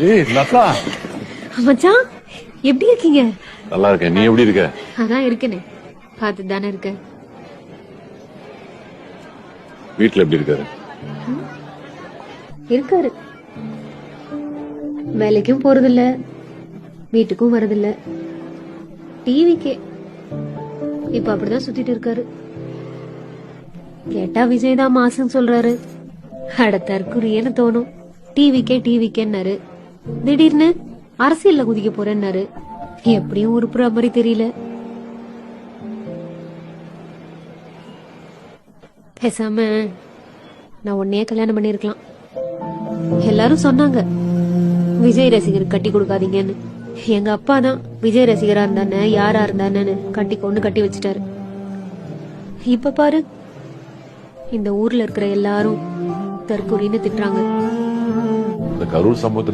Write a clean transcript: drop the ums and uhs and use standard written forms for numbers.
ஏய் லதா, மச்சான் எப்படி இருக்கீங்க? நல்லா இருக்கேன். நீ எப்படி இருக்க? அதான் இருக்கேனே, பார்த்து தானே இருக்க. வீட்டுல எப்படி இருக்காரு? இருக்காரு. வேலைக்கும் போறதில்ல, வீட்டுக்கும் வரதில்ல, டிவிக்கே இப்ப அப்படிதான் சுத்திட்டு இருக்காரு. கேட்டா விஜய் தான் மாசம் சொல்றாரு. அடுத்தற்குரியன்னு தோணும். டிவிக்கேன்னாரு. திடீர்னு அரசியல்ல குதிக்க போறேன்னாரு. எப்படியும் உருப்புற மாதிரி தெரியல. பேசாம நான் உன்னையே கல்யாணம் பண்ணிருக்கலாம். எல்லாரும் சொன்னாங்க விஜய் ரசிகர் கட்டி கொடுக்காதீங்கன்னு. எங்க அப்பா தான் விஜய் ரசிகரா இருந்தானே யாரா இருந்தானு கட்டி வச்சுட்டாரு. இப்ப பாரு, இந்த ஊர்ல இருக்கிற எல்லாரும் தற்கொலைன்னு திட்டுறாங்க. இந்த கரூர் சம்பவத்துல